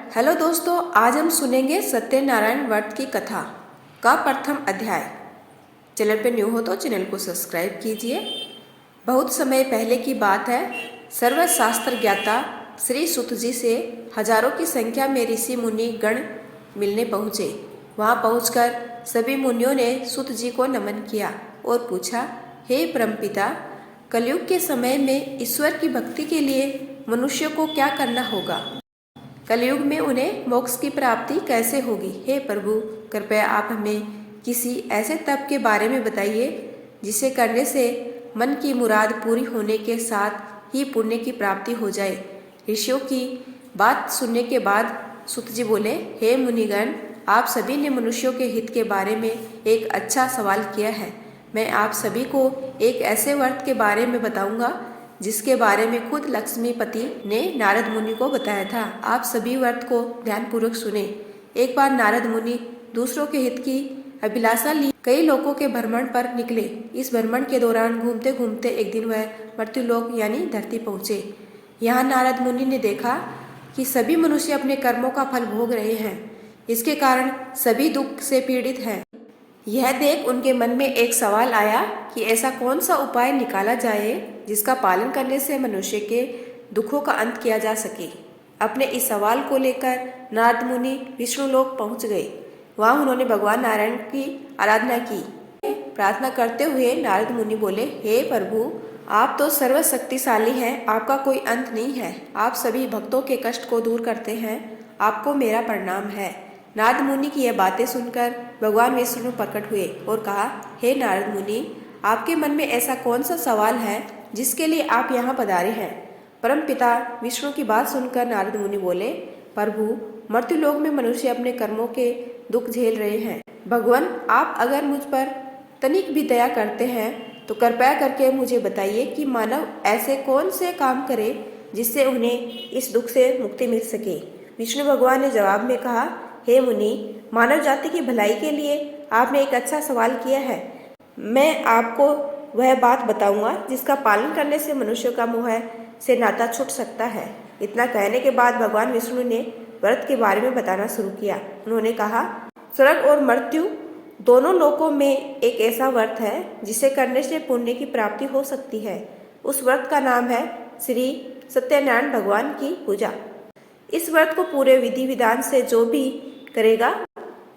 Hello दोस्तों, आज हम सुनेंगे सत्यनारायण व्रत की कथा का प्रथम अध्याय। चैनल पे न्यू हो तो चैनल को सब्सक्राइब कीजिए। बहुत समय पहले की बात है। सर्वशास्त्र ज्ञाता श्री सुत जी से हजारों की संख्या में ऋषि मुनि गण मिलने पहुँचे। वहाँ पहुँचकर सभी मुनियों ने सुत जी को नमन किया और पूछा, हे परमपिता, कलयुग के समय में ईश्वर की भक्ति के लिए मनुष्य को क्या करना होगा? कलयुग में उन्हें मोक्ष की प्राप्ति कैसे होगी? हे प्रभु, कृपया आप हमें किसी ऐसे तप के बारे में बताइए जिसे करने से मन की मुराद पूरी होने के साथ ही पुण्य की प्राप्ति हो जाए। ऋषियों की बात सुनने के बाद सुत जी बोले, हे मुनिगण, आप सभी ने मनुष्यों के हित के बारे में एक अच्छा सवाल किया है। मैं आप सभी को एक ऐसे व्रत के बारे में बताऊंगा जिसके बारे में खुद लक्ष्मीपति ने नारद मुनि को बताया था। आप सभी व्रत को ध्यानपूर्वक सुने। एक बार नारद मुनि दूसरों के हित की अभिलाषा ली कई लोगों के भ्रमण पर निकले। इस भ्रमण के दौरान घूमते घूमते एक दिन वह मृत्युलोक यानी धरती पहुँचे। यहाँ नारद मुनि ने देखा कि सभी मनुष्य अपने कर्मों का फल भोग रहे हैं। इसके कारण सभी दुख से पीड़ित हैं। यह देख उनके मन में एक सवाल आया कि ऐसा कौन सा उपाय निकाला जाए जिसका पालन करने से मनुष्य के दुखों का अंत किया जा सके। अपने इस सवाल को लेकर नारद मुनि विष्णुलोक पहुंच गए। वहां उन्होंने भगवान नारायण की आराधना की। प्रार्थना करते हुए नारद मुनि बोले, हे प्रभु, आप तो सर्वशक्तिशाली हैं, आपका कोई अंत नहीं है। आप सभी भक्तों के कष्ट को दूर करते हैं। आपको मेरा प्रणाम है। नारद मुनि की यह बातें सुनकर भगवान विष्णु प्रकट हुए और कहा, हे नारद मुनि, आपके मन में ऐसा कौन सा सवाल है जिसके लिए आप यहाँ पधारे हैं? परमपिता विष्णु की बात सुनकर नारद मुनि बोले, प्रभु, मर्त्युलोक में मनुष्य अपने कर्मों के दुख झेल रहे हैं। भगवान, आप अगर मुझ पर तनिक भी दया करते हैं तो कृपया करके मुझे बताइए कि मानव ऐसे कौन से काम करे जिससे उन्हें इस दुख से मुक्ति मिल सके। विष्णु भगवान ने जवाब में कहा, हे मुनि, मानव जाति की भलाई के लिए आपने एक अच्छा सवाल किया है। मैं आपको वह बात बताऊंगा जिसका पालन करने से मनुष्य का मोह से नाता छूट सकता है। इतना कहने के बाद भगवान विष्णु ने व्रत के बारे में बताना शुरू किया। उन्होंने कहा, स्वर्ग और मृत्यु दोनों लोकों में एक ऐसा व्रत है जिसे करने से पुण्य की प्राप्ति हो सकती है। उस व्रत का नाम है श्री सत्यनारायण भगवान की पूजा। इस व्रत को पूरे विधि विधान से जो भी करेगा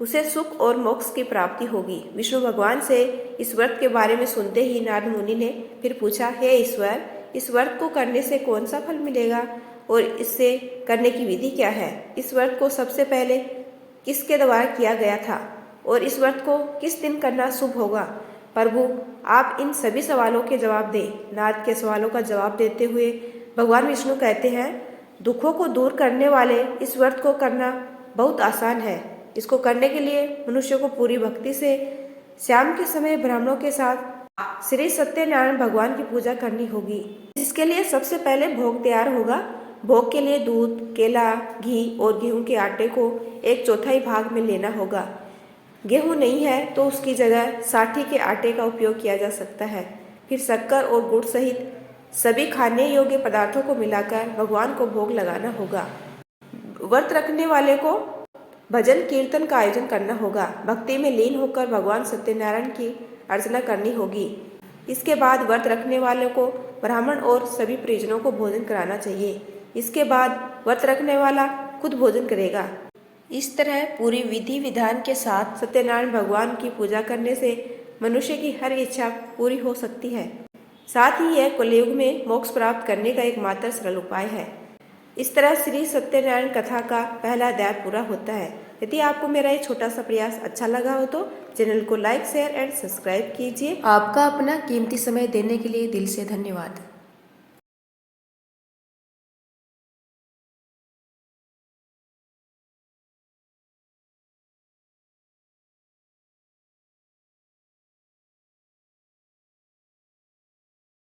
उसे सुख और मोक्ष की प्राप्ति होगी। विष्णु भगवान से इस व्रत के बारे में सुनते ही नारद मुनि ने फिर पूछा, हे ईश्वर, इस व्रत को करने से कौन सा फल मिलेगा और इससे करने की विधि क्या है? इस व्रत को सबसे पहले किसके द्वारा किया गया था और इस व्रत को किस दिन करना शुभ होगा? प्रभु, आप इन सभी सवालों के जवाब दें। नारद के सवालों का जवाब देते हुए भगवान विष्णु कहते हैं, दुखों को दूर करने वाले इस व्रत को करना बहुत आसान है। इसको करने के लिए मनुष्य को पूरी भक्ति से शाम के समय ब्राह्मणों के साथ श्री सत्यनारायण भगवान की पूजा करनी होगी। इसके लिए सबसे पहले भोग तैयार होगा। भोग के लिए दूध, केला, घी और गेहूं के आटे को 1/4 भाग में लेना होगा। गेहूं नहीं है तो उसकी जगह साठी के आटे का उपयोग किया जा सकता है। फिर शक्कर और गुड़ सहित सभी खाने योग्य पदार्थों को मिलाकर भगवान को भोग लगाना होगा। व्रत रखने वाले को भजन कीर्तन का आयोजन करना होगा। भक्ति में लीन होकर भगवान सत्यनारायण की अर्चना करनी होगी। इसके बाद व्रत रखने वाले को ब्राह्मण और सभी परिजनों को भोजन कराना चाहिए। इसके बाद व्रत रखने वाला खुद भोजन करेगा। इस तरह पूरी विधि विधान के साथ सत्यनारायण भगवान की पूजा करने से मनुष्य की हर इच्छा पूरी हो सकती है। साथ ही यह कलयुग में मोक्ष प्राप्त करने का एकमात्र सरल उपाय है। इस तरह श्री सत्यनारायण कथा का पहला अध्याय पूरा होता है। यदि आपको मेरा ये छोटा सा प्रयास अच्छा लगा हो तो चैनल को लाइक, शेयर एंड सब्सक्राइब कीजिए। आपका अपना कीमती समय देने के लिए दिल से धन्यवाद।